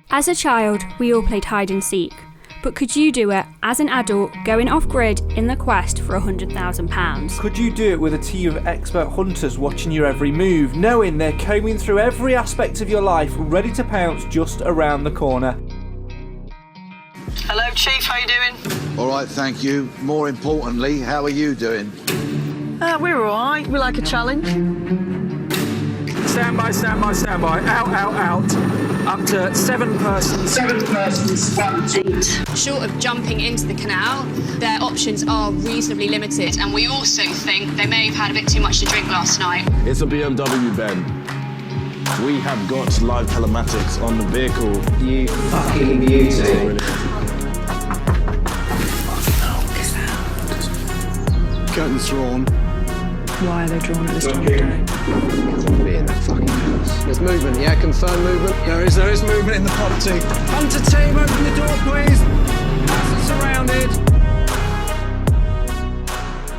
As a child, we all played hide and seek, but could you do it as an adult going off-grid in the quest for £100,000? Could you do it with a team of expert hunters watching your every move, knowing they're combing through every aspect of your life, ready to pounce just around the corner? Hello, Chief, how you doing? All right, thank you. More importantly, how are you doing? We're all right. We like a challenge. Stand by, stand by, stand by. Out, out, out. Up to 7 persons. 7 persons, 8. Short of jumping into the canal, their options are reasonably limited, and we also think they may have had a bit too much to drink last night. It's a BMW, Ben. We have got live telematics on the vehicle. You fucking beauty. Curtains drawn. Why are they drawn at this time of day? Be in that fucking house. There's movement, yeah? Confirmed movement? There is movement in the property. Hunter team, open the door, please. House is surrounded.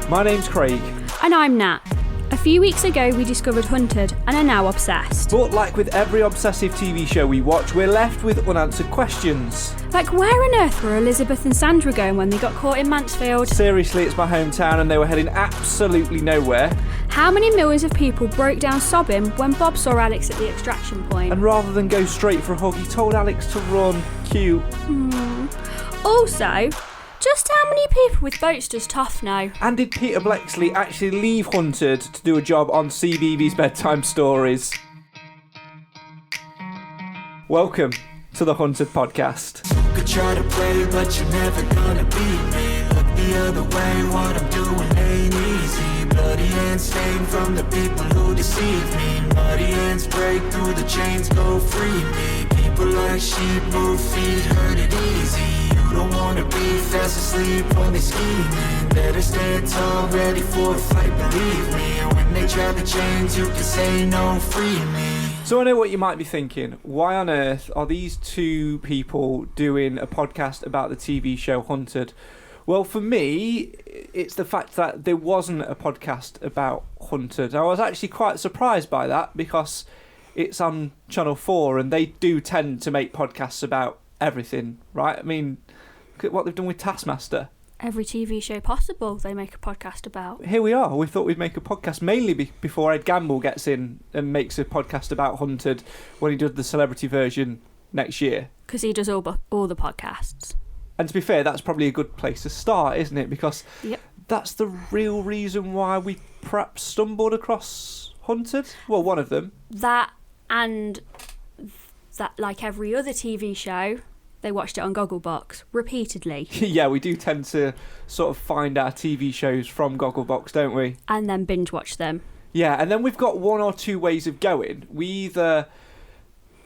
My name's Craig. And I'm Nat. A few weeks ago we discovered Hunted and are now obsessed. But like with every obsessive TV show we watch, we're left with unanswered questions. Like, where on earth were Elizabeth and Sandra going when they got caught in Mansfield? Seriously, it's my hometown and they were heading absolutely nowhere. How many millions of people broke down sobbing when Bob saw Alex at the extraction point? And rather than go straight for a hug, he told Alex to run. Cute. Also, just how many people with boats does Toff know? And did Peter Bleksley actually leave Hunted to do a job on CBeebies Bedtime Stories? Welcome to the Hunted Podcast. Could try to play, but you're never gonna beat me. Look the other way, what I'm doing ain't easy. Bloody hands stained from the people who deceive me. Muddy hands break through the chains, go free me. People like sheep move feet, hurt it easy. You don't wanna be fast asleep when they scheming. Better stand tall, ready for a fight, believe me. And when they try the chains, you can say no, free me. So I know what you might be thinking. Why on earth are these two people doing a podcast about the TV show Hunted? Well, for me, it's the fact that there wasn't a podcast about Hunted. I was actually quite surprised by that because it's on Channel 4 and they do tend to make podcasts about everything, right? I mean, look at what they've done with Taskmaster. Every TV show possible they make a podcast about. Here we are. We thought we'd make a podcast mainly before Ed Gamble gets in and makes a podcast about Hunted when he does the celebrity version next year. Because he does all the podcasts. And to be fair, that's probably a good place to start, isn't it? Because Yep. that's the real reason why we perhaps stumbled across Hunted. Well, one of them. That, and that, like every other TV show, they watched it on Gogglebox repeatedly. Yeah, we do tend to sort of find our TV shows from Gogglebox, don't we? And then binge watch them. Yeah, and then we've got one or two ways of going. We either,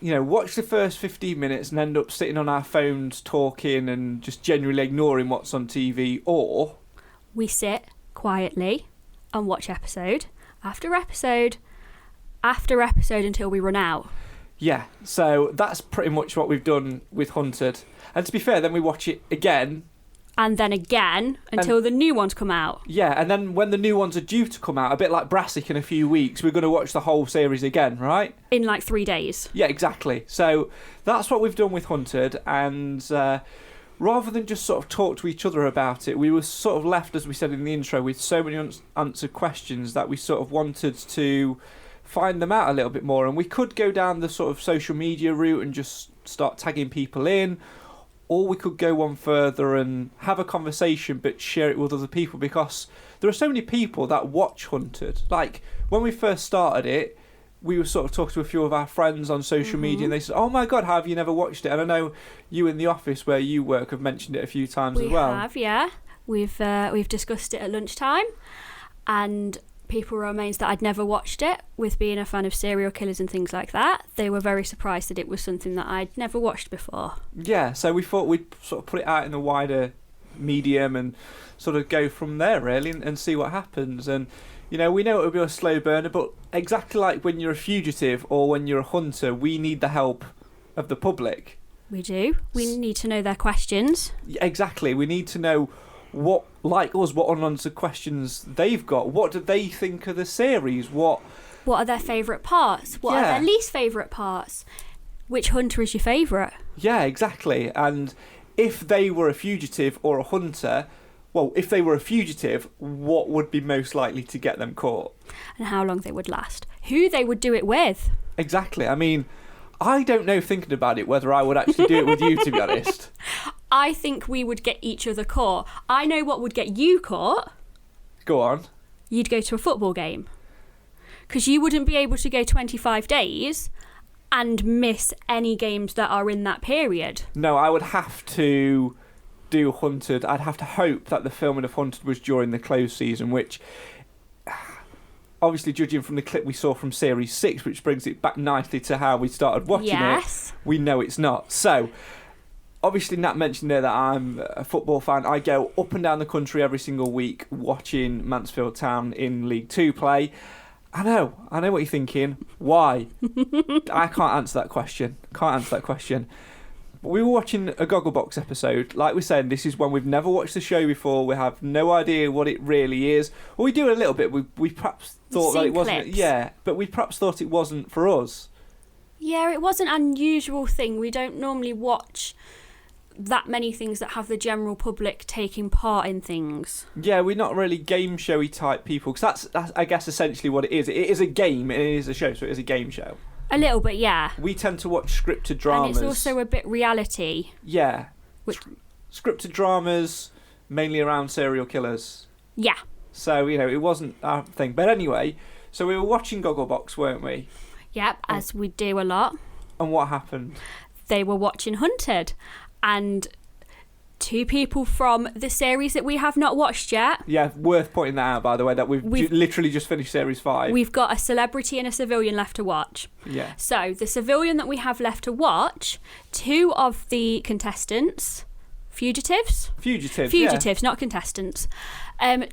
watch the first 15 minutes and end up sitting on our phones talking and just generally ignoring what's on TV, or we sit quietly and watch episode after episode after episode until we run out. Yeah, so that's pretty much what we've done with Hunted. And to be fair, then we watch it again. And then again until the new ones come out. Yeah, and then when the new ones are due to come out, a bit like Brassic in a few weeks, we're going to watch the whole series again, right? In like 3 days. Yeah, exactly. So that's what we've done with Hunted. And rather than just sort of talk to each other about it, we were sort of left, as we said in the intro, with so many unanswered questions that we sort of wanted to find them out a little bit more. And we could go down the sort of social media route and just start tagging people in, or we could go one further and have a conversation but share it with other people, because there are so many people that watch Hunted. Like when we first started it, we were sort of talking to a few of our friends on social media and they said, oh my god, how have you never watched it? And I know you in the office where you work have mentioned it a few times as well. We have, yeah. We've discussed it at lunchtime, and people were amazed that I'd never watched it. With being a fan of serial killers and things like that, they were very surprised that it was something that I'd never watched before. Yeah, so we thought we'd sort of put it out in the wider medium and sort of go from there really and see what happens. And we know it'll be a slow burner, but exactly like when you're a fugitive or when you're a hunter, we need the help of the public. We do. We need to know their questions. Exactly. We need to know what unanswered questions they've got. What do they think of the series? What are their favourite parts? What are their least favourite parts? Which hunter is your favourite? Yeah, exactly. And if they were a fugitive or a hunter, well, if they were a fugitive, what would be most likely to get them caught? And how long they would last. Who they would do it with. Exactly. I mean, I don't know, thinking about it, whether I would actually do it with you, to be honest. I think we would get each other caught. I know what would get you caught. Go on. You'd go to a football game. Because you wouldn't be able to go 25 days and miss any games that are in that period. No, I would have to do Hunted. I'd have to hope that the filming of Hunted was during the close season, which, obviously, judging from the clip we saw from Series 6, which brings it back nicely to how we started watching it, we know it's not. So, obviously, Nat mentioned there that I'm a football fan. I go up and down the country every single week watching Mansfield Town in League 2 play. I know what you're thinking. Why? I can't answer that question. But we were watching a Gogglebox episode. Like we said, this is when we've never watched the show before. We have no idea what it really is. Well, we do a little bit. We perhaps thought that it wasn't. Clips. Yeah, but we perhaps thought it wasn't for us. Yeah, it was an unusual thing. We don't normally watch that many things that have the general public taking part in things. Yeah, we're not really game showy type people, because that's I guess essentially what it is. It is a game, it is a show, so it is a game show. A little bit, yeah. We tend to watch scripted dramas. And it's also a bit reality. Yeah. Which... Scripted dramas, mainly around serial killers. Yeah. So, it wasn't our thing. But anyway, so we were watching Gogglebox, weren't we? Yep, as we do a lot. And what happened? They were watching Hunted. And two people from the series that we have not watched yet. Yeah, worth pointing that out, by the way, that we've literally just finished Series 5. We've got a celebrity and a civilian left to watch. Yeah. So, the civilian that we have left to watch, two of the contestants, Fugitives, yeah. not contestants.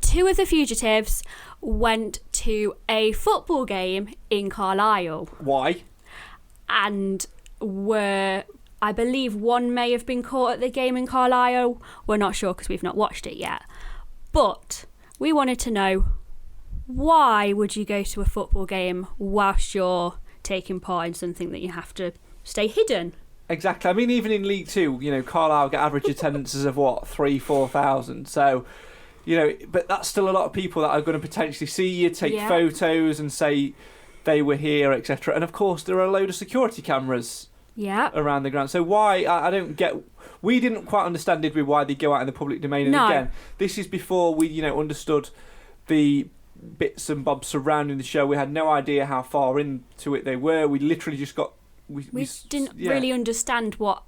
Two of the fugitives went to a football game in Carlisle. Why? And I believe one may have been caught at the game in Carlisle. We're not sure because we've not watched it yet. But we wanted to know, why would you go to a football game whilst you're taking part in something that you have to stay hidden? Exactly. I mean, even in League 2, Carlisle get average attendances of 3,000-4,000. So, but that's still a lot of people that are going to potentially see you, take photos and say they were here, etc. And of course, there are a load of security cameras around the ground. So why, I don't get, we didn't quite understand, did we, why they go out in the public domain. And again, this is before we, understood the bits and bobs surrounding the show. We had no idea how far into it they were. We literally just got... We didn't really understand what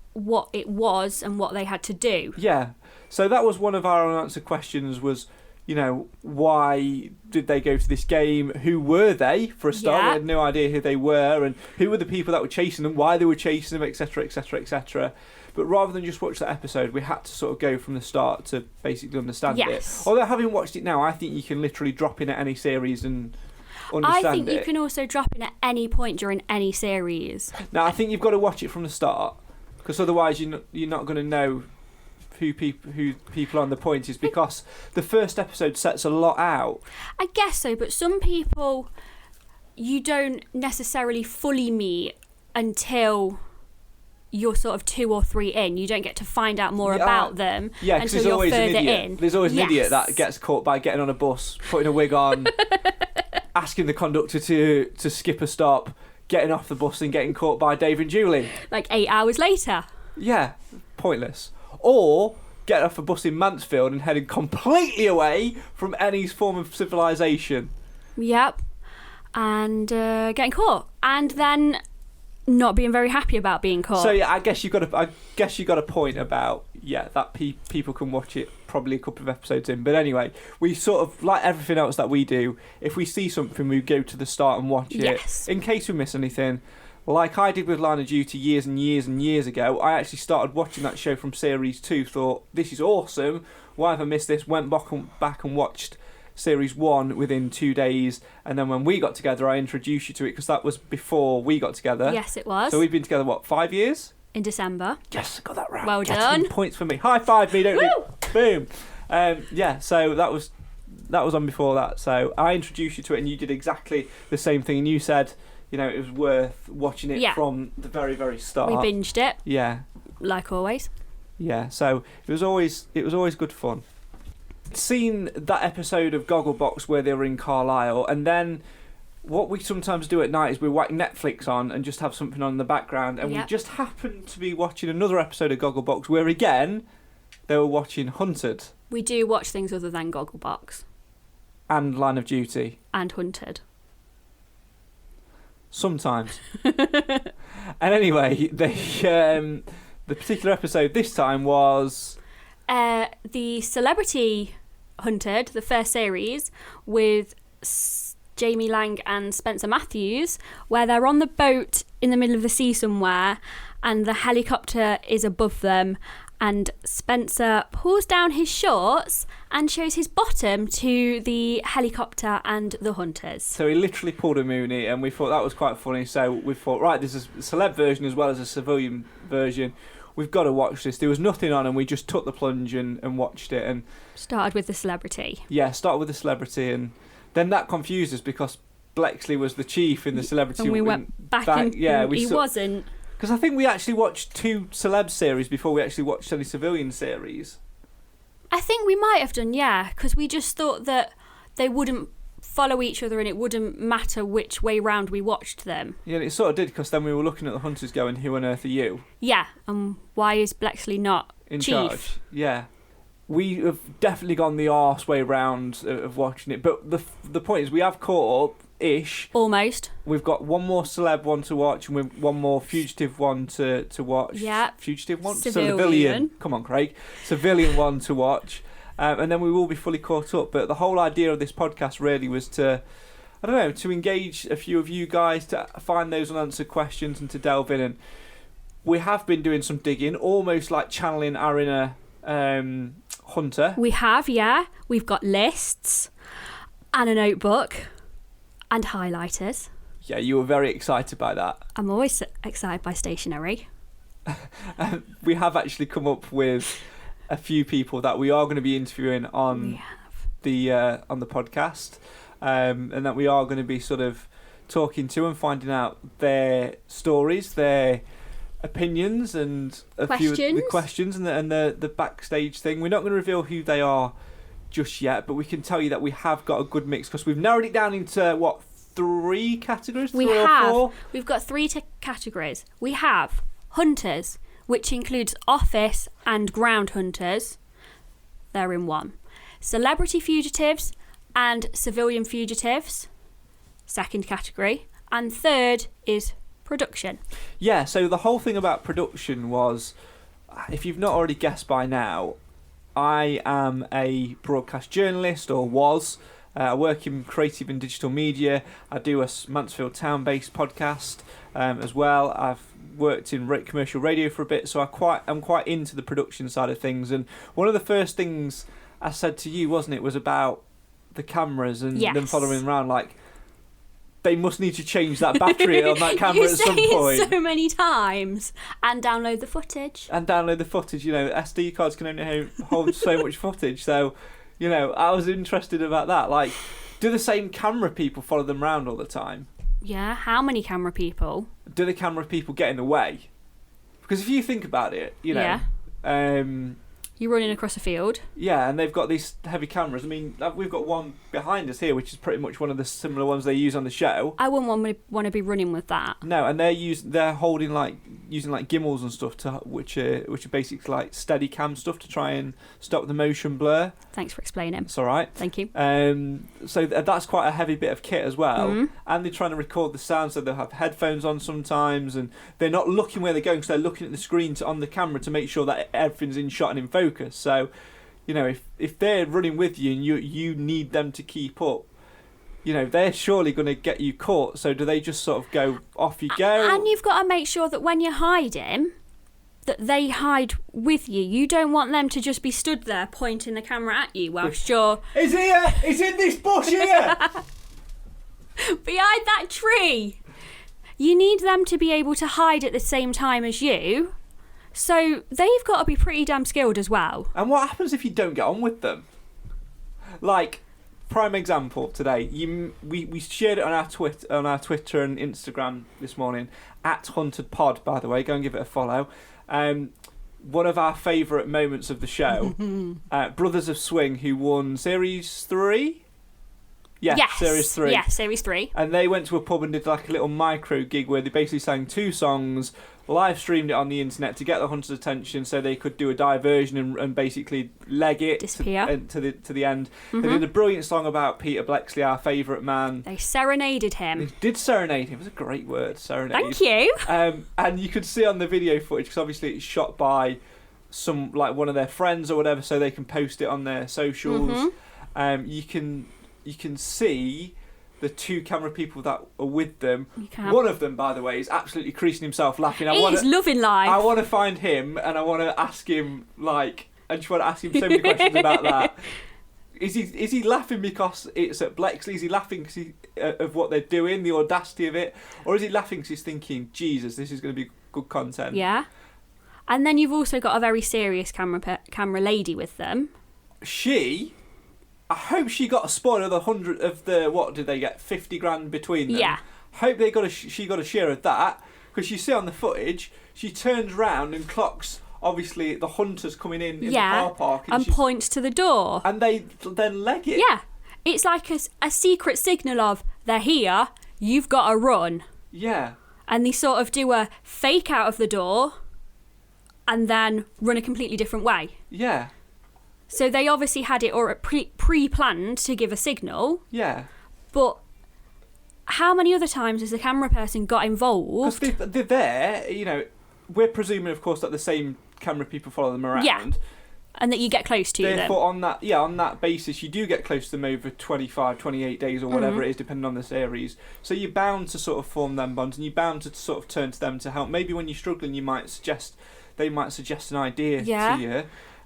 it was and what they had to do. Yeah. So that was one of our unanswered questions was, why did they go to this game? Who were they, for a start? We had no idea who they were and who were the people that were chasing them, why they were chasing them, etc., etc., etc. But rather than just watch that episode, we had to sort of go from the start to basically understand it. Although having watched it now, I think you can literally drop in at any series and understand it. I think you can also drop in at any point during any series. Now, I think you've got to watch it from the start, because otherwise you're not going to know who people on the point is, because the first episode sets a lot out. I guess so, but some people you don't necessarily fully meet until you're sort of 2 or 3 in. You don't get to find out more about them until you're further in. There's always an idiot that gets caught by getting on a bus, putting a wig on, asking the conductor to skip a stop, getting off the bus and getting caught by Dave and Julie. Like 8 hours later. Yeah, pointless. Or get off a bus in Mansfield and heading completely away from any form of civilization. Yep. And getting caught. And then not being very happy about being caught. So yeah, I guess you got a point about that people can watch it probably a couple of episodes in. But anyway, we sort of, like everything else that we do, if we see something, we go to the start and watch it in case we miss anything. Like I did with Line of Duty years and years and years ago. I actually started watching that show from Series 2, thought, this is awesome, why have I missed this? Went back and watched Series 1 within 2 days, and then when we got together I introduced you to it, because that was before we got together. Yes, it was. So we've been together, 5 years? In December. Yes, got that right. Well Get done. some points for me. High five me, don't you? Boom. So that was on before that. So I introduced you to it and you did exactly the same thing, and you said you know, it was worth watching it from the very, very start. We binged it. Yeah. Like always. Yeah, so it was always good fun. Seen that episode of Gogglebox where they were in Carlisle, and then what we sometimes do at night is we whack Netflix on and just have something on in the background, and we just happened to be watching another episode of Gogglebox where again they were watching Hunted. We do watch things other than Gogglebox. And Line of Duty. And Hunted. Sometimes. And anyway, the particular episode this time was the Celebrity Hunted, the first series, with Jamie Lang and Spencer Matthews, where they're on the boat in the middle of the sea somewhere and the helicopter is above them, and Spencer pulls down his shorts and shows his bottom to the helicopter and the hunters. So he literally pulled a Mooney, and we thought that was quite funny. So we thought, right, there's a celeb version as well as a civilian version. We've got to watch this. There was nothing on, and we just took the plunge and watched it. And started with the Celebrity. Yeah, started with the Celebrity, and then that confused us because Blexley was the chief in the Celebrity. And we went back and he wasn't. Because I think we actually watched 2 celeb series before we actually watched any civilian series. I think we might have done, yeah, because we just thought that they wouldn't follow each other and it wouldn't matter which way round we watched them. Yeah, and it sort of did, because then we were looking at the hunters going, who on earth are you? Yeah, and why is Blexley not in chief? Charge? Yeah. We have definitely gone the arse way round of watching it, but the point is we have caught up-ish. Almost. We've got one more celeb one to watch, and we've one more fugitive one to watch. Yeah. Fugitive one? Civilian. Come on, Craig. Civilian one to watch. And then we will be fully caught up. But the whole idea of this podcast really was to, I don't know, to engage a few of you guys, to find those unanswered questions and to delve in. And we have been doing some digging, almost like channeling our inner hunter. We have, yeah. We've got lists and a notebook and highlighters. Yeah, you were very excited by that. I'm always excited by stationery. We have actually come up with a few people that we are going to be interviewing on the podcast, and that we are going to be sort of talking to and finding out their stories, their opinions, and a few of the questions and the backstage thing. We're not going to reveal who they are just yet, but we can tell you that we have got a good mix, because we've narrowed it down into 3 categories? We 3 or have. 4? We've got 3 categories. We have hunters, which includes office and ground hunters. They're in 1. Celebrity fugitives and civilian fugitives, 2nd category. And 3rd is production. Yeah, so the whole thing about production was, if you've not already guessed by now, I am a broadcast journalist, or was. I work in creative and digital media. I do a Mansfield town-based podcast as well. I've worked in commercial radio for a bit, so I'm quite into the production side of things. And one of the first things I said to you, wasn't it, was about the cameras and them following around. Like, they must need to change that battery on that camera at some point. You say it so many times. And download the footage. You know, SD cards can only hold so much footage. So, you know, I was interested about that. Like, do the same camera people follow them around all the time? Yeah, how many camera people? Do the camera people get in the way? Because if you think about it, you know... Yeah. You're running across a field. Yeah, and they've got these heavy cameras. I mean, we've got one behind us here, which is pretty much one of the similar ones they use on the show. I wouldn't want to be running with that. No, and they're using gimbals and stuff which are basically like steady cam stuff to try and stop the motion blur. Thanks for explaining. It's all right. Thank you. So that's quite a heavy bit of kit as well. Mm-hmm. And they're trying to record the sound, so they'll have headphones on sometimes, and they're not looking where they're going, because they're looking at the screen on the camera to make sure that everything's in shot and in focus. So, you know, if they're running with you and you need them to keep up, you know, they're surely going to get you caught. So do they just sort of go, off you go? And you've got to make sure that when you're hiding, that they hide with you. You don't want them to just be stood there pointing the camera at you whilst you're... It's here! It's in this bush here! Behind that tree! You need them to be able to hide at the same time as you. So they've got to be pretty damn skilled as well. And what happens if you don't get on with them? Like, prime example today. We shared it on our Twitter and Instagram this morning @HuntedPod. By the way, go and give it a follow. One of our favourite moments of the show, Brothers of Swing, who won Series 3. Yeah, yes. Series 3. Yeah, Series 3. And they went to a pub and did like a little micro gig where they basically sang 2 songs, live streamed it on the internet to get the hunters' attention so they could do a diversion and basically leg it to the end. They did a brilliant song about Peter Blexley, our favourite man. They serenaded him. They did serenade him. It was a great word, serenade. Thank you. And you could see on the video footage, because obviously it's shot by some, like, one of their friends or whatever, so they can post it on their socials. You can see the 2 camera people that are with them. One of them, by the way, is absolutely creasing himself laughing. He's loving life. I want to find him and I want to ask him, like, I just want to ask him so many questions about that. Is he laughing because it's at Blexley? Is he laughing because of what they're doing, the audacity of it? Or is he laughing because he's thinking, Jesus, this is going to be good content? Yeah. And then you've also got a very serious camera lady with them. I hope she got a spoil of what did they get, 50 grand between them? Yeah. Hope she got a share of that, because you see on the footage, she turns round and clocks, obviously, the hunters coming in the car park. And points to the door. And they then leg it. Yeah. It's like a secret signal of, they're here, you've got to run. Yeah. And they sort of do a fake out of the door and then run a completely different way. Yeah. So they obviously had it pre-planned to give a signal. Yeah. But how many other times has the camera person got involved? Because they're there, you know, we're presuming, of course, that the same camera people follow them around. Yeah. And that you get close to them. Therefore, on that basis, you do get close to them over 25, 28 days or whatever it is, depending on the series. So you're bound to sort of form them bonds, and you're bound to sort of turn to them to help. Maybe when you're struggling, they might suggest an idea to you.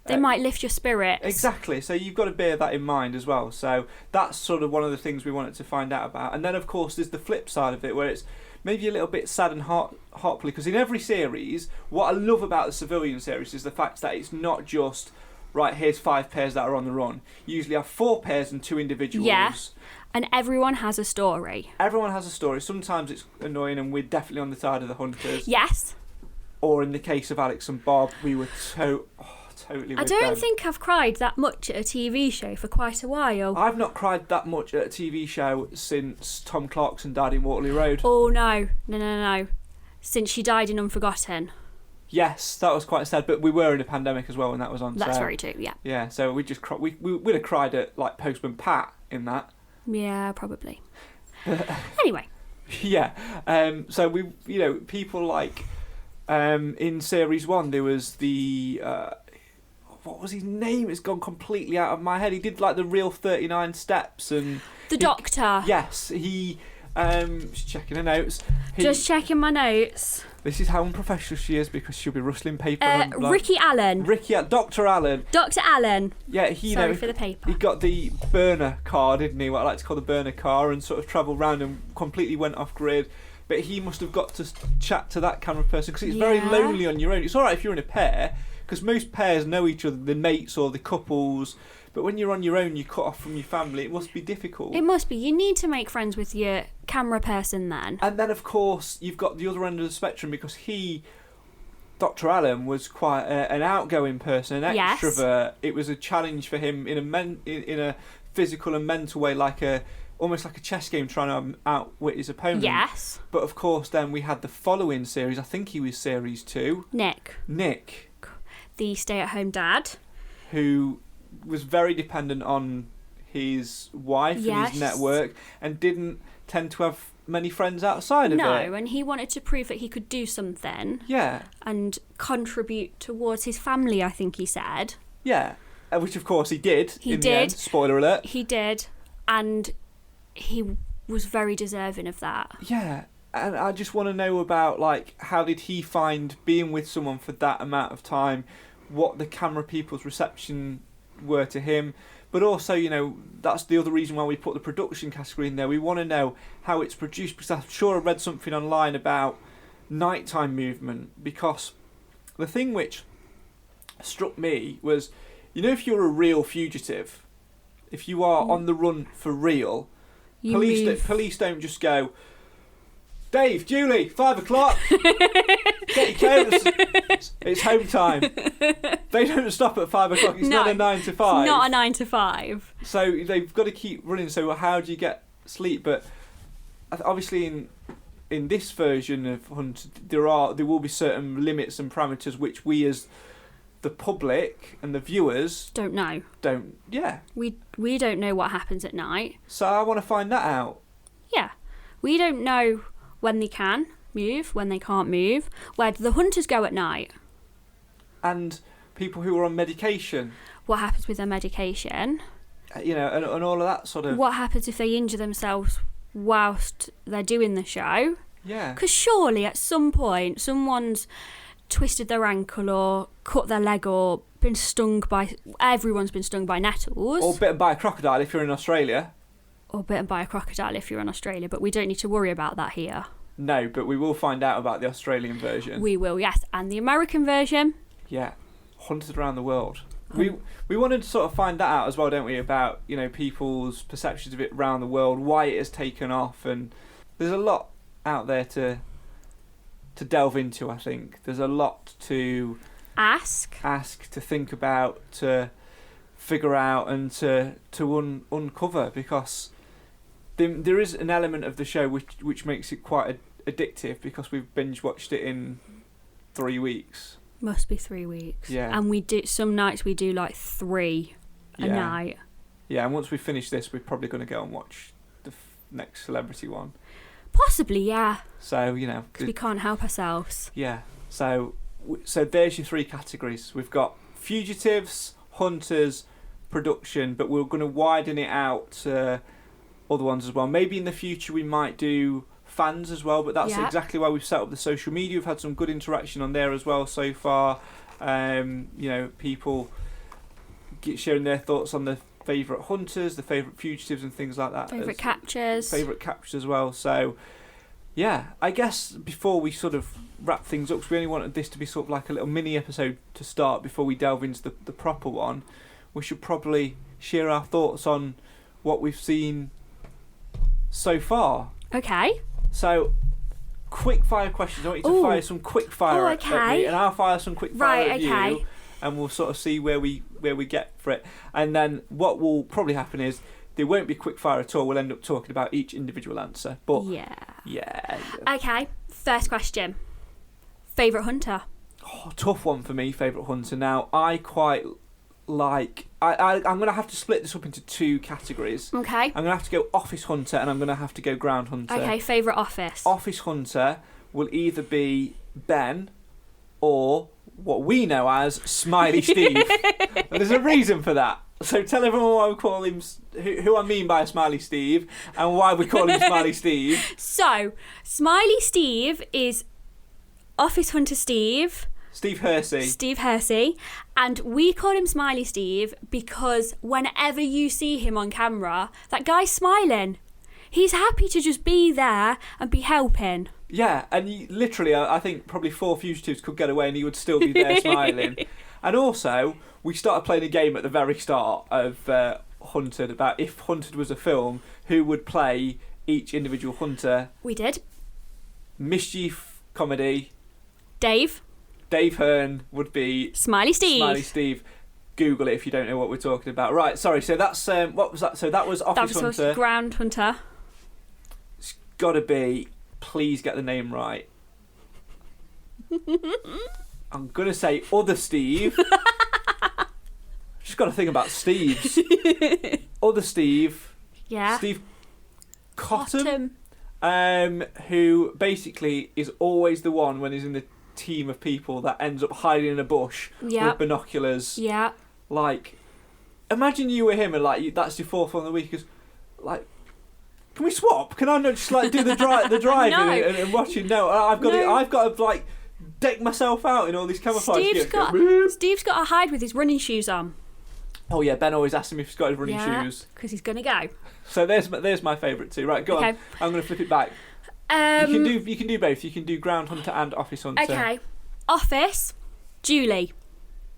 They might lift your spirits. Exactly. So you've got to bear that in mind as well. So that's sort of one of the things we wanted to find out about. And then, of course, there's the flip side of it, where it's maybe a little bit sad and heartful, because in every series, what I love about the civilian series is the fact that it's not just, right, here's 5 pairs that are on the run. You usually have 4 pairs and 2 individuals. Yeah. And everyone has a story. Everyone has a story. Sometimes it's annoying, and we're definitely on the side of the hunters. Yes. Or in the case of Alex and Bob, we were totally I don't think I've cried that much at a TV show for quite a while. I've not cried that much at a TV show since Tom Clarkson died in Waterloo Road. Oh, no. Since she died in Unforgotten. Yes, that was quite sad, but we were in a pandemic as well when that was on. That's very true, yeah. Yeah, so we just we'd have cried at, like, Postman Pat in that. Yeah, probably. Anyway. Yeah, so we, you know, people like, in Series 1, there was the... what was his name? It's gone completely out of my head. He did, like, the real 39 steps and... The Doctor. Yes, he... just checking her notes. Just checking my notes. This is how unprofessional she is, because she'll be rustling paper. Ricky Allen. Dr. Allen. Dr. Allen. Yeah, Sorry for the paper. He got the burner car, didn't he? What I like to call the burner car, and sort of travelled around and completely went off grid. But he must have got to chat to that camera person, because it's very lonely on your own. It's all right if you're in a pair, because most pairs know each other, the mates or the couples. But when you're on your own, you're cut off from your family. It must be difficult. It must be. You need to make friends with your camera person then. And then, of course, you've got the other end of the spectrum, because Dr. Allen, was quite an outgoing person, an extrovert. It was a challenge for him in a physical and mental way, almost like a chess game, trying to outwit his opponent. Yes. But of course, then we had the following series. I think he was Series 2. Nick, the stay-at-home dad, who was very dependent on his wife and his network, and didn't tend to have many friends outside of it. No, and he wanted to prove that he could do something. Yeah. And contribute towards his family, I think he said. Yeah, which of course he did. The end. Spoiler alert. He did, and he was very deserving of that. Yeah, and I just want to know about, like, how did he find being with someone for that amount of time, what the camera people's reception were to him, but also, you know, that's the other reason why we put the production category in there. We want to know how it's produced, because I'm sure I read something online about nighttime movement, because the thing which struck me was, you know, if you're a real fugitive, if you are on the run for real, police don't just go, Dave, Julie, 5 o'clock, get your coats, it's home time. They don't stop at 5 o'clock, it's not a 9 to 5. It's not a 9 to 5. So they've got to keep running, so how do you get sleep? But obviously in this version of Hunt, there will be certain limits and parameters which we as the public and the viewers don't know. We don't know what happens at night. So I want to find that out. Yeah. We don't know when they can move, when they can't move. Where do the hunters go at night? And people who are on medication. What happens with their medication? You know, and all of that sort of... What happens if they injure themselves whilst they're doing the show? Yeah. Because surely at some point someone's twisted their ankle or cut their leg or been stung by... Everyone's been stung by nettles. Or bitten by a crocodile if you're in Australia. Or bitten by a crocodile if you're in Australia, but we don't need to worry about that here. No, but we will find out about the Australian version. We will, yes. And the American version? Yeah. Hunted around the world. We wanted to sort of find that out as well, don't we, about, you know, people's perceptions of it around the world, why it has taken off, and there's a lot out there to delve into, I think. There's a lot to ask, to think about, to figure out, and to uncover, because there is an element of the show which makes it quite addictive, because we've binge watched it in 3 weeks. Must be 3 weeks. Yeah. And we do some nights we do like 3 a night. Yeah, and once we finish this, we're probably going to go and watch the next celebrity one. Possibly, yeah. So, you know, because we can't help ourselves. Yeah. So there's your 3 categories. We've got Fugitives, Hunters, Production, but we're going to widen it out to other ones as well. Maybe in the future we might do fans as well, but that's exactly why we've set up the social media. We've had some good interaction on there as well so far. You know, people sharing their thoughts on the favourite hunters, the favourite fugitives and things like that. Favourite captures as well. So yeah, I guess before we sort of wrap things up, because we only wanted this to be sort of like a little mini episode to start before we delve into the proper one, we should probably share our thoughts on what we've seen so far. Okay. So, quick fire questions. I want you to fire some quick fire at me, and I'll fire some quick fire at you, and we'll sort of see where we get for it. And then what will probably happen is there won't be quick fire at all. We'll end up talking about each individual answer. But yeah. Okay. First question. Favourite hunter? Oh, tough one for me. Favourite hunter. Now, I quite like... I'm going to have to split this up into 2 categories. Okay. I'm going to have to go office hunter, and I'm going to have to go ground hunter. Okay, favourite office. Office hunter will either be Ben or what we know as Smiley Steve. And there's a reason for that. So tell everyone why we call him, who I mean by Smiley Steve, and why we call him Smiley Steve. So, Smiley Steve is Office Hunter Steve. Steve Hersey. Steve Hersey. And we call him Smiley Steve because whenever you see him on camera, that guy's smiling. He's happy to just be there and be helping. Yeah, and literally, I think probably 4 fugitives could get away and he would still be there smiling. And also, we started playing a game at the very start of Hunted about if Hunted was a film, who would play each individual hunter. We did. Mischief comedy. Dave Hearn would be Smiley Steve. Google it if you don't know what we're talking about. Right, sorry. So that's what was that? So that was Office Hunter. That was Ground Hunter. It's got to be. Please get the name right. I'm gonna say Other Steve. Just got to think about Steve's. Other Steve. Yeah. Steve Cotton. Who basically is always the one when he's in the team of people that ends up hiding in a bush with binoculars. Yeah. Like, imagine you were him and like that's your 4th one of the week. Is like, can we swap? Can I not just like do the driving No. and watching? No, I've got to like deck myself out in all these camouflage gear. Steve's got to hide with his running shoes on. Oh yeah, Ben always asks him if he's got his running shoes because he's gonna go. So there's my favourite 2. Right, go on. I'm gonna flip it back. You can do both. You can do Ground Hunter and Office Hunter. Okay. Office, Julie.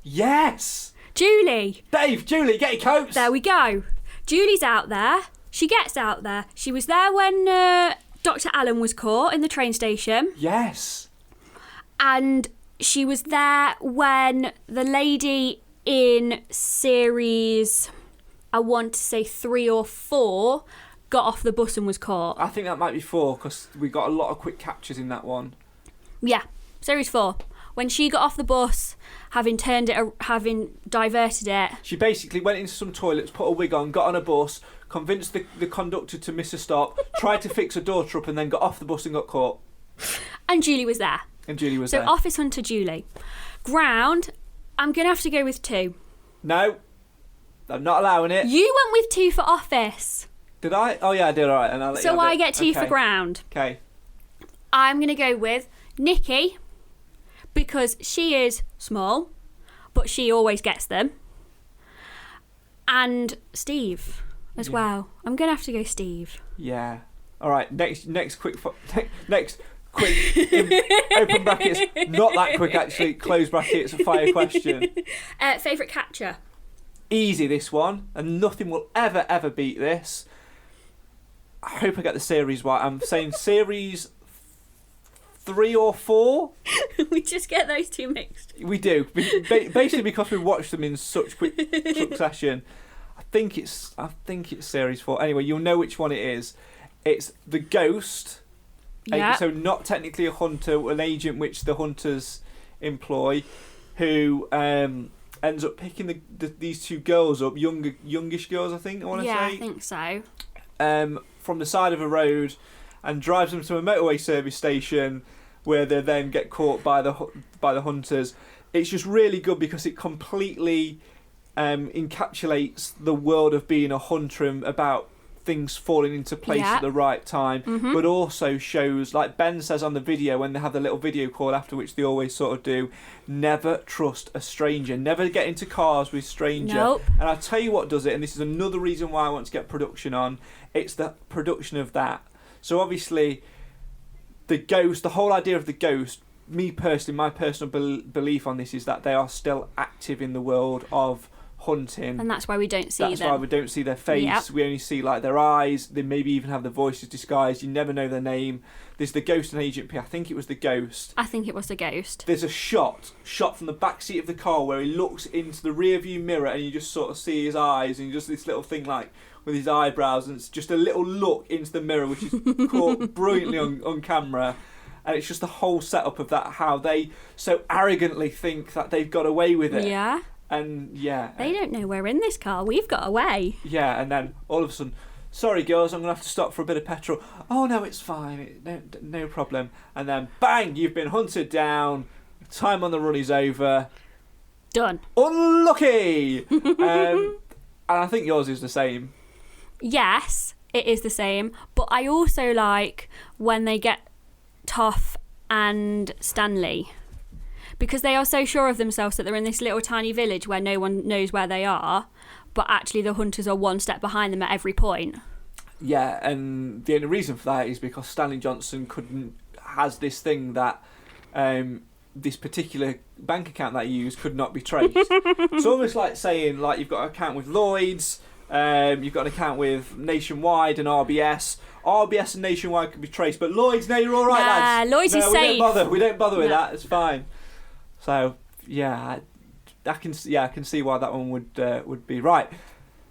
Yes. Julie. Dave, Julie, get your coats. There we go. Julie's out there. She gets out there. She was there when Dr. Allen was caught in the train station. Yes. And she was there when the lady in series, I want to say 3 or 4, got off the bus and was caught. I think that might be 4 because we got a lot of quick captures in that one. Yeah, series 4. When she got off the bus, having diverted it. She basically went into some toilets, put a wig on, got on a bus, convinced the conductor to miss a stop, tried to fix her daughter up, and then got off the bus and got caught. And Julie was there. So Office Hunter Julie. Ground, I'm going to have to go with 2. No, I'm not allowing it. You went with 2 for Office. Did I? Oh yeah, I did. All right, and I'll let you So have I it. get 2 for Ground. Okay. I'm going to go with Nikki, because she is small, but she always gets them. And Steve as well. I'm going to have to go Steve. Yeah. All right. Next quick. Next quick. Open brackets. Not that quick actually. Close brackets. A fire question. Favourite catcher? Easy this one, and nothing will ever beat this. I hope I get the series right. I'm saying series 3 or 4. We just get those 2 mixed. We do, basically because we watched them in such quick succession. I think it's series 4. Anyway, you'll know which one it is. It's the Ghost. Yeah. So not technically a hunter, an agent which the hunters employ, who ends up picking these 2 girls up, youngish girls, I think. I want to say. Yeah, I think so. From the side of a road, and drives them to a motorway service station, where they then get caught by the hunters. It's just really good because it completely encapsulates the world of being a hunter and about things falling into place at the right time, but also shows, like Ben says on the video when they have the little video call after, which they always sort of do, never trust a stranger, never get into cars with stranger. Nope. And I'll tell you what does it, and this is another reason why I want to get production on, it's the production of that. So obviously the Ghost, the whole idea of the Ghost, me personally, my personal belief on this is that they are still active in the world of hunting, and that's why we don't see them. That's why we don't see their face. Yep. We only see like their eyes. They maybe even have their voices disguised. You never know their name. There's the Ghost and Agent P. I think it was the Ghost. I think it was the Ghost. There's a shot from the back seat of the car where he looks into the rear view mirror and you just sort of see his eyes and just this little thing like with his eyebrows, and it's just a little look into the mirror which is caught brilliantly on camera. And it's just the whole setup of that, how they so arrogantly think that they've got away with it. Yeah. And yeah, they don't know we're in this car. We've got away. Yeah, and then all of a sudden, sorry girls, I'm gonna have to stop for a bit of petrol. Oh no, it's fine, no problem. And then bang, you've been hunted down. Time on the run is over. Done. Unlucky. And I think yours is the same. Yes, it is the same. But I also like when they get Toff and Stanley, because they are so sure of themselves that they're in this little tiny village where no one knows where they are, but actually the hunters are one step behind them at every point. Yeah, and the only reason for that is because Stanley Johnson has this thing that this particular bank account that he used could not be traced. It's almost like saying, like, you've got an account with Lloyd's, you've got an account with Nationwide and RBS. RBS and Nationwide can be traced, but Lloyd's, no, you're all right, lads. Lloyd's is safe. We don't bother with that. It's fine. So yeah, I can see why that one would be right.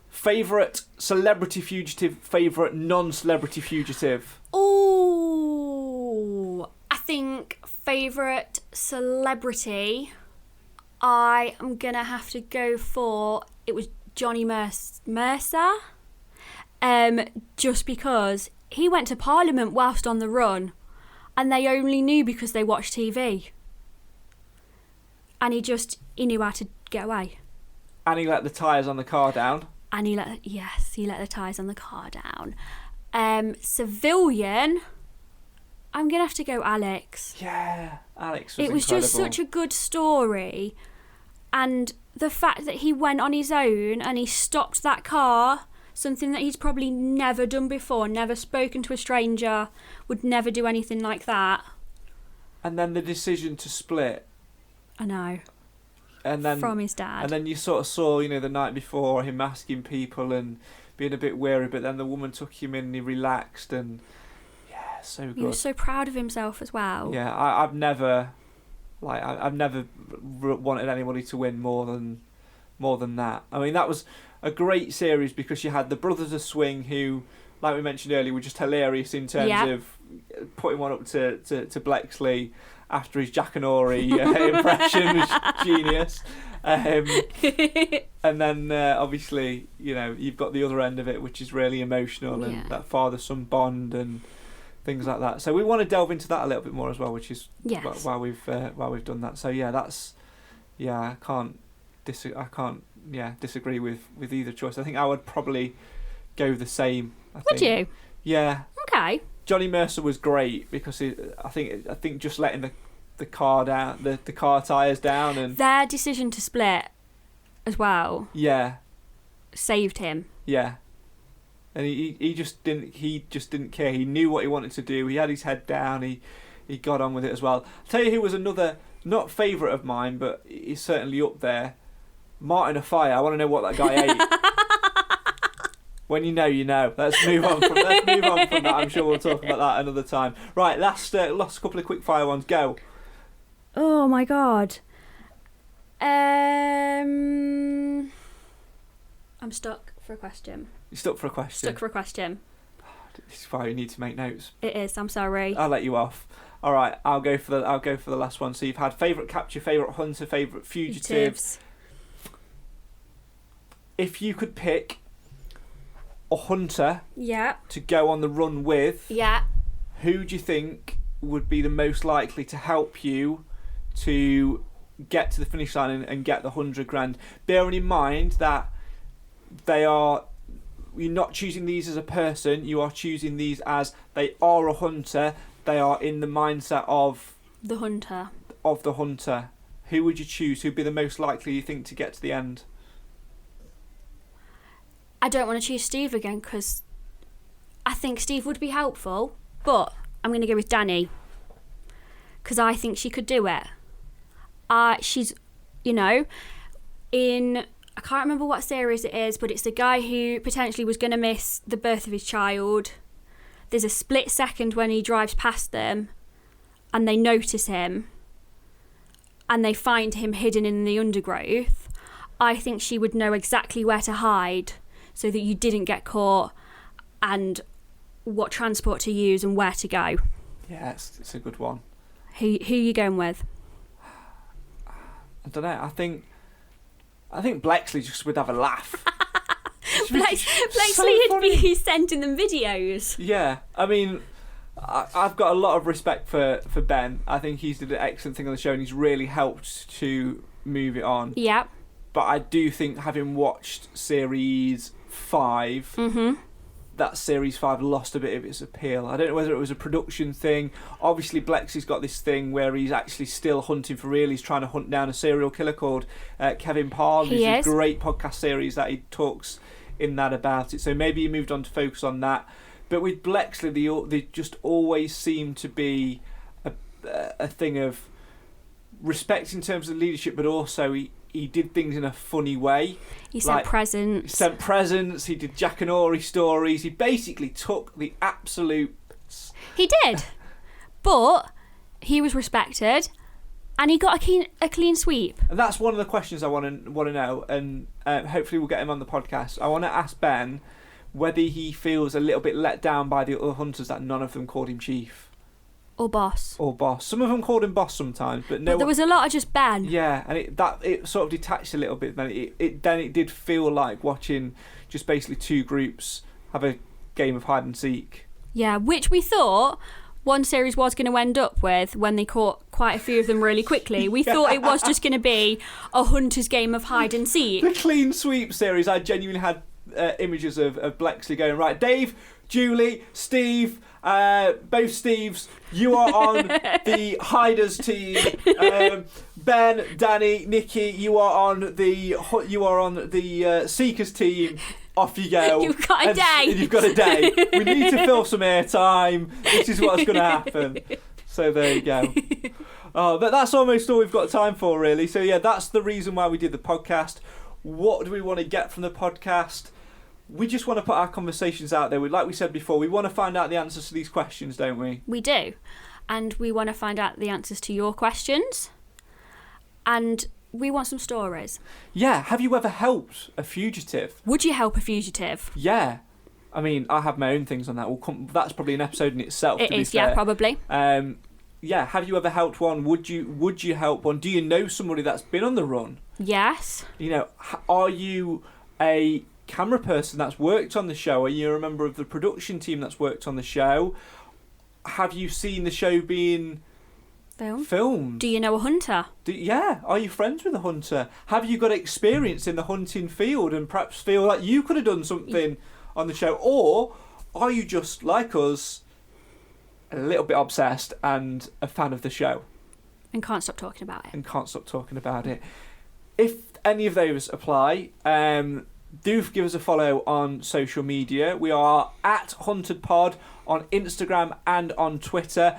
Favourite celebrity fugitive, favourite non-celebrity fugitive. Oh, I think favourite celebrity, I am gonna have to go for, it was Johnny Mercer. Just because he went to Parliament whilst on the run, and they only knew because they watched TV. And he knew how to get away. And he let the tyres on the car down. And he let the tyres on the car down. Civilian, I'm going to have to go Alex. Yeah, Alex was It was incredible. just such a good story. And the fact that he went on his own and he stopped that car, something that he's probably never done before, never spoken to a stranger, would never do anything like that. And then the decision to split. I know. And then from his dad. And then you sort of saw, the night before him asking people and being a bit wary, but then the woman took him in and he relaxed, and yeah, so good. He was so proud of himself as well. Yeah, I've never wanted anybody to win more than that. I mean, that was a great series because you had the Brothers of Swing, who, like we mentioned earlier, were just hilarious in terms of putting one up to Blexley after his Jackanory impression was genius. And then obviously, you've got the other end of it, which is really emotional, and that father-son bond and things like that. So we want to delve into that a little bit more as well, which is why we've done that. So I can't disagree with either choice. I think I would probably go the same. Would you? Yeah. Okay. Johnny Mercer was great because I think just letting the car down, the car tyres down, and their decision to split as well. Yeah. Saved him. Yeah. And he just didn't care. He knew what he wanted to do. He had his head down. He got on with it as well. I'll tell you who was another, not favourite of mine, but he's certainly up there. Martin Afire. I want to know what that guy ate. When you know, you know. Let's move on from that. I'm sure we'll talk about that another time. Right, last couple of quick fire ones. Go. Oh my god. I'm stuck for a question. You're stuck for a question? Stuck for a question. This is why you need to make notes. It is, I'm sorry. I'll let you off. All right, I'll go for the last one. So you've had favourite capture, favourite hunter, favourite fugitives. If you could pick a hunter to go on the run with, who do you think would be the most likely to help you to get to the finish line and get the 100 grand? Bearing in mind that you're not choosing these as a person, you are choosing these as they are a hunter, they are in the mindset of the hunter. Who would you choose? Who'd be the most likely, you think, to get to the end? I don't want to choose Steve again because I think Steve would be helpful, but I'm going to go with Danny because I think she could do it. She's, I can't remember what series it is, but it's the guy who potentially was going to miss the birth of his child. There's a split second when he drives past them and they notice him and they find him hidden in the undergrowth. I think she would know exactly where to hide so that you didn't get caught and what transport to use and where to go. Yeah, it's a good one. Who are you going with? I don't know. I think Blexley just would have a laugh. Blexley would be sending them videos. Yeah, I mean, I've got a lot of respect for Ben. I think he's did an excellent thing on the show and he's really helped to move it on. Yeah. But I do think, having watched Series 5, that Series 5 lost a bit of its appeal. I don't know whether it was a production thing. Obviously, Blexley's got this thing where he's actually still hunting for real. He's trying to hunt down a serial killer called Kevin Parr. There's a great podcast series that he talks in that about it. So maybe he moved on to focus on that. But with Blexley, they just always seem to be a thing of respect in terms of leadership, but also he did things in a funny way. He sent presents. He did Jackanory stories. He basically took the absolute... He did. But he was respected and he got a clean sweep. And that's one of the questions I want to know, and hopefully we'll get him on the podcast. I want to ask Ben whether he feels a little bit let down by the other hunters that none of them called him chief. Or boss. Some of them called him boss sometimes, but there was a lot of just Ben. Yeah, and it sort of detached a little bit. Then it did feel like watching just basically two groups have a game of hide and seek. Yeah, which we thought one series was going to end up with when they caught quite a few of them really quickly. We thought it was just going to be a hunter's game of hide and seek. The clean sweep series, I genuinely had images of Blexley going, right, Dave, Julie, Steve, both Steves, you are on the hiders team. Ben, Danny, Nikki, you are on the seekers team. Off you go. You've got a day. You've got a day. We need to fill some airtime. This is what's going to happen. So there you go. Oh, but that's almost all we've got time for, really. So yeah, that's the reason why we did the podcast. What do we want to get from the podcast? we just want to put our conversations out there. Like we said before, we want to find out the answers to these questions, don't we? We do. And we want to find out the answers to your questions. And we want some stories. Yeah, have you ever helped a fugitive? Would you help a fugitive? Yeah. I mean, I have my own things on that. That's probably an episode in itself. It is, yeah, probably. Yeah, have you ever helped one? Would you help one? Do you know somebody that's been on the run? Yes. You know, are you a camera person that's worked on the show? Are you a member of the production team that's worked on the show? Have you seen the show being filmed? Do you know a hunter? Yeah. Are you friends with a hunter? Have you got experience in the hunting field and perhaps feel like you could have done something on the show? Or are you just like us, a little bit obsessed and a fan of the show? And can't stop talking about it. If any of those apply, do give us a follow on social media. We are at HuntedPod on Instagram and on Twitter.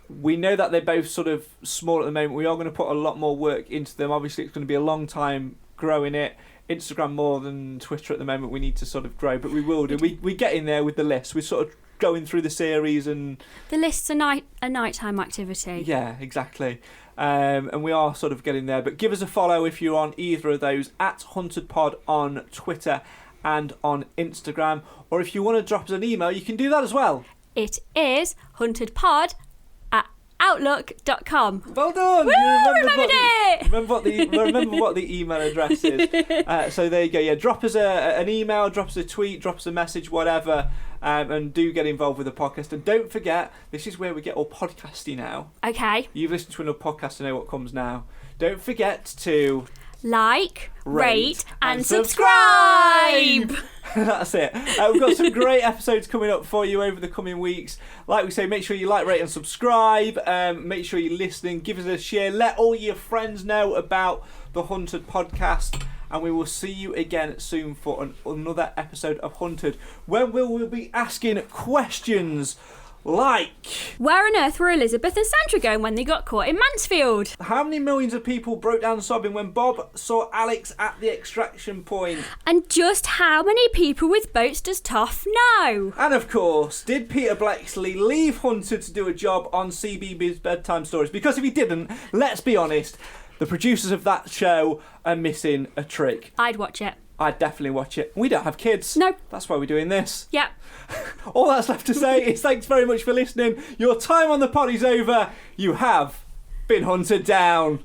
We know that they're both sort of small at the moment. We are going to put a lot more work into them. Obviously, it's going to be a long time growing it. Instagram more than Twitter at the moment. We need to sort of grow, but we will do. We get in there with the list. We're sort of going through the series, and the list's a nighttime activity. Yeah, exactly. And we are sort of getting there. But give us a follow if you're on either of those, at HuntedPod on Twitter and on Instagram. Or if you want to drop us an email, you can do that as well. It is huntedpod@outlook.com. Well done! Woo, Remember what the email address is. So there you go. Yeah, drop us an email, drop us a tweet, drop us a message, whatever. And do get involved with the podcast. And don't forget, this is where we get all podcasty now. Okay. You've listened to another podcast to know what comes now. Don't forget to like, rate and subscribe. That's it. We've got some great episodes coming up for you over the coming weeks. Like we say, make sure you like, rate and subscribe. Make sure you're listening. Give us a share. Let all your friends know about the Hunted podcast. And we will see you again soon for another episode of Hunted, where we'll be asking questions like... Where on earth were Elizabeth and Sandra going when they got caught in Mansfield? How many millions of people broke down sobbing when Bob saw Alex at the extraction point? And just how many people with boats does Toff know? And of course, did Peter Bleksley leave Hunted to do a job on CBeebies Bedtime Stories? Because if he didn't, let's be honest, the producers of that show are missing a trick. I'd watch it. I'd definitely watch it. We don't have kids. No. That's why we're doing this. Yep. All that's left to say is thanks very much for listening. Your time on the pod is over. You have been hunted down.